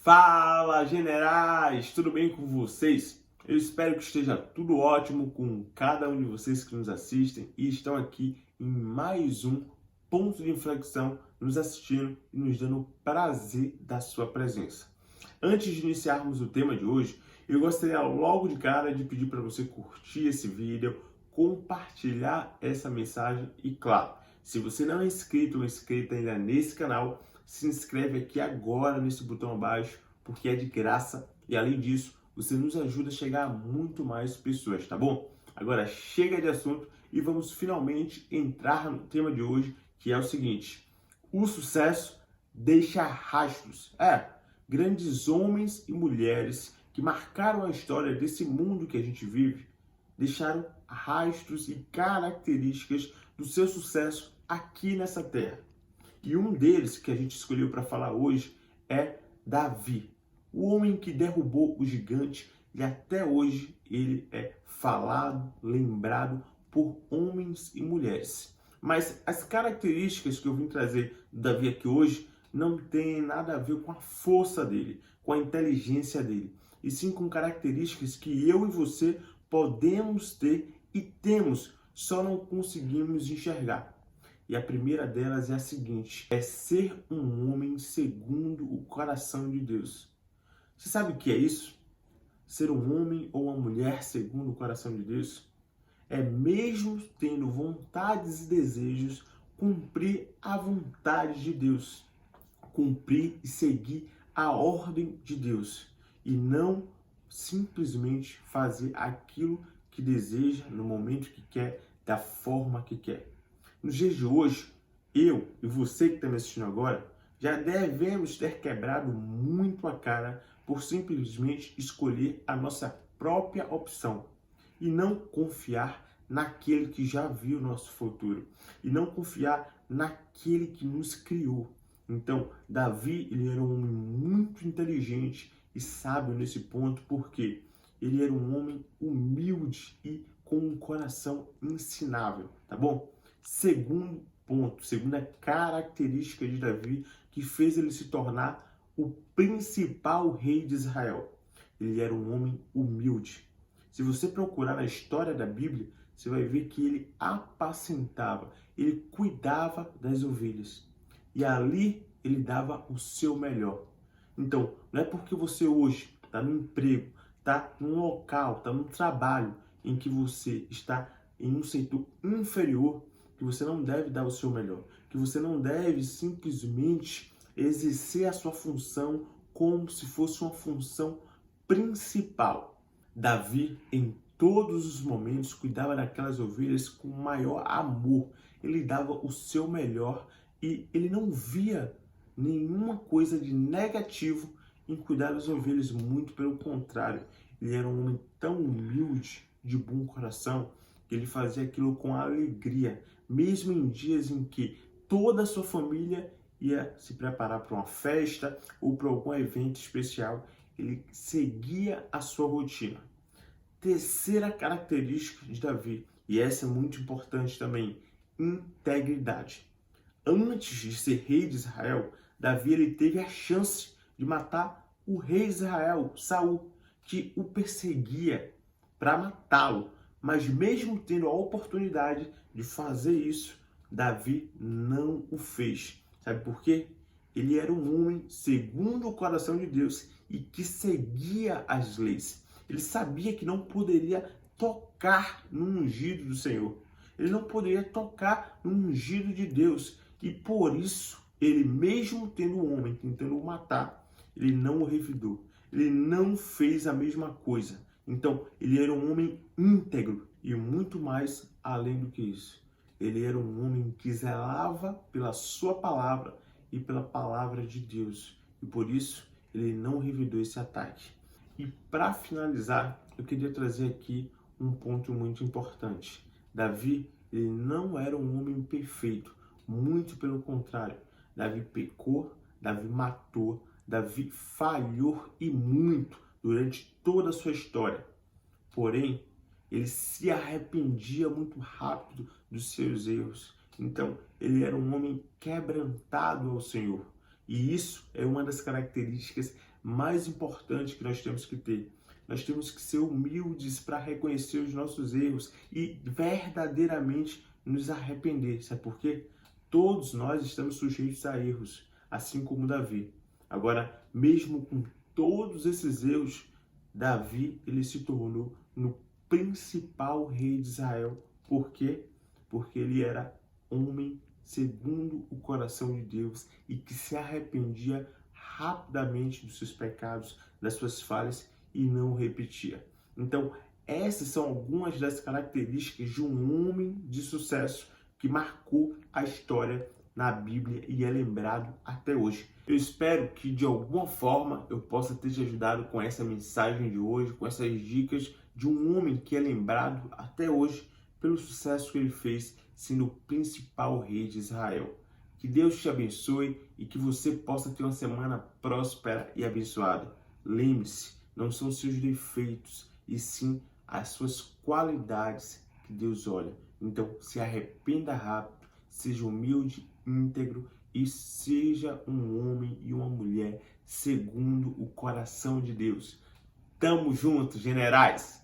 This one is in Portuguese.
Fala, generais! Tudo bem com vocês? Eu espero que esteja tudo ótimo com cada um de vocês que nos assistem e estão aqui em mais um ponto de inflexão, nos assistindo e nos dando o prazer da sua presença. Antes de iniciarmos o tema de hoje, eu gostaria logo de cara de pedir para você curtir esse vídeo, compartilhar essa mensagem e, claro, se você não é inscrito ou inscrita ainda nesse canal, se inscreve aqui agora nesse botão abaixo, porque é de graça e, além disso, você nos ajuda a chegar a muito mais pessoas, tá bom? Agora chega de assunto e vamos finalmente entrar no tema de hoje, que é o seguinte: o sucesso deixa rastros. Grandes homens e mulheres que marcaram a história desse mundo que a gente vive deixaram rastros e características do seu sucesso aqui nessa terra. E um deles que a gente escolheu para falar hoje é Davi, o homem que derrubou o gigante, e até hoje ele é falado, lembrado por homens e mulheres. Mas as características que eu vim trazer do Davi aqui hoje não tem nada a ver com a força dele, com a inteligência dele, e sim com características que eu e você podemos ter e temos, só não conseguimos enxergar. E a primeira delas é a seguinte: é ser um homem segundo o coração de Deus. Você sabe o que é isso? Ser um homem ou uma mulher segundo o coração de Deus? É, mesmo tendo vontades e desejos, cumprir a vontade de Deus. Cumprir e seguir a ordem de Deus. E não simplesmente fazer aquilo que deseja, no momento que quer, da forma que quer. Nos dias de hoje, eu e você que está me assistindo agora, já devemos ter quebrado muito a cara por simplesmente escolher a nossa própria opção e não confiar naquele que já viu o nosso futuro e não confiar naquele que nos criou. Então, Davi, ele era um homem muito inteligente e sábio nesse ponto, porque ele era um homem humilde e com um coração ensinável, tá bom? Segundo ponto, segunda característica de Davi que fez ele se tornar o principal rei de Israel. Ele era um homem humilde. Se você procurar na história da Bíblia, você vai ver que ele apacentava, ele cuidava das ovelhas. E ali ele dava o seu melhor. Então, não é porque você hoje está no emprego, está num local, está no trabalho em que você está em um setor inferior, que você não deve dar o seu melhor, que você não deve simplesmente exercer a sua função como se fosse uma função principal. Davi, em todos os momentos, cuidava daquelas ovelhas com o maior amor. Ele dava o seu melhor e ele não via nenhuma coisa de negativo em cuidar das ovelhas, muito pelo contrário. Ele era um homem tão humilde, de bom coração, que ele fazia aquilo com alegria, mesmo em dias em que toda a sua família ia se preparar para uma festa ou para algum evento especial. Ele seguia a sua rotina. Terceira característica de Davi, e essa é muito importante também: integridade. Antes de ser rei de Israel, Davi ele teve a chance de matar o rei de Israel, Saul, que o perseguia para matá-lo. Mas mesmo tendo a oportunidade de fazer isso, Davi não o fez. Sabe por quê? Ele era um homem segundo o coração de Deus e que seguia as leis. Ele sabia que não poderia tocar no ungido do Senhor. Ele não poderia tocar no ungido de Deus. E por isso, ele, mesmo tendo o homem tentando o matar, ele não o revidou. Ele não fez a mesma coisa. Então, ele era um homem íntegro e muito mais além do que isso. Ele era um homem que zelava pela sua palavra e pela palavra de Deus. E por isso, ele não revidou esse ataque. E para finalizar, eu queria trazer aqui um ponto muito importante. Davi, ele não era um homem perfeito. Muito pelo contrário. Davi pecou, Davi matou, Davi falhou e muito durante toda a sua história. Porém, ele se arrependia muito rápido dos seus erros. Então, ele era um homem quebrantado ao Senhor. E isso é uma das características mais importantes que nós temos que ter. Nós temos que ser humildes para reconhecer os nossos erros e verdadeiramente nos arrepender. Sabe por quê? Todos nós estamos sujeitos a erros, assim como Davi. Agora, mesmo com todos esses erros, Davi ele se tornou no principal rei de Israel. Por quê? Porque ele era homem segundo o coração de Deus e que se arrependia rapidamente dos seus pecados, das suas falhas e não repetia. Então, essas são algumas das características de um homem de sucesso que marcou a história na Bíblia e é lembrado até hoje. Eu espero que de alguma forma eu possa ter te ajudado com essa mensagem de hoje, com essas dicas de um homem que é lembrado até hoje pelo sucesso que ele fez sendo o principal rei de Israel. Que Deus te abençoe e que você possa ter uma semana próspera e abençoada. Lembre-se, não são seus defeitos, e sim as suas qualidades que Deus olha. Então, se arrependa rápido, seja humilde, íntegro e seja um homem e uma mulher segundo o coração de Deus. Tamo junto, generais!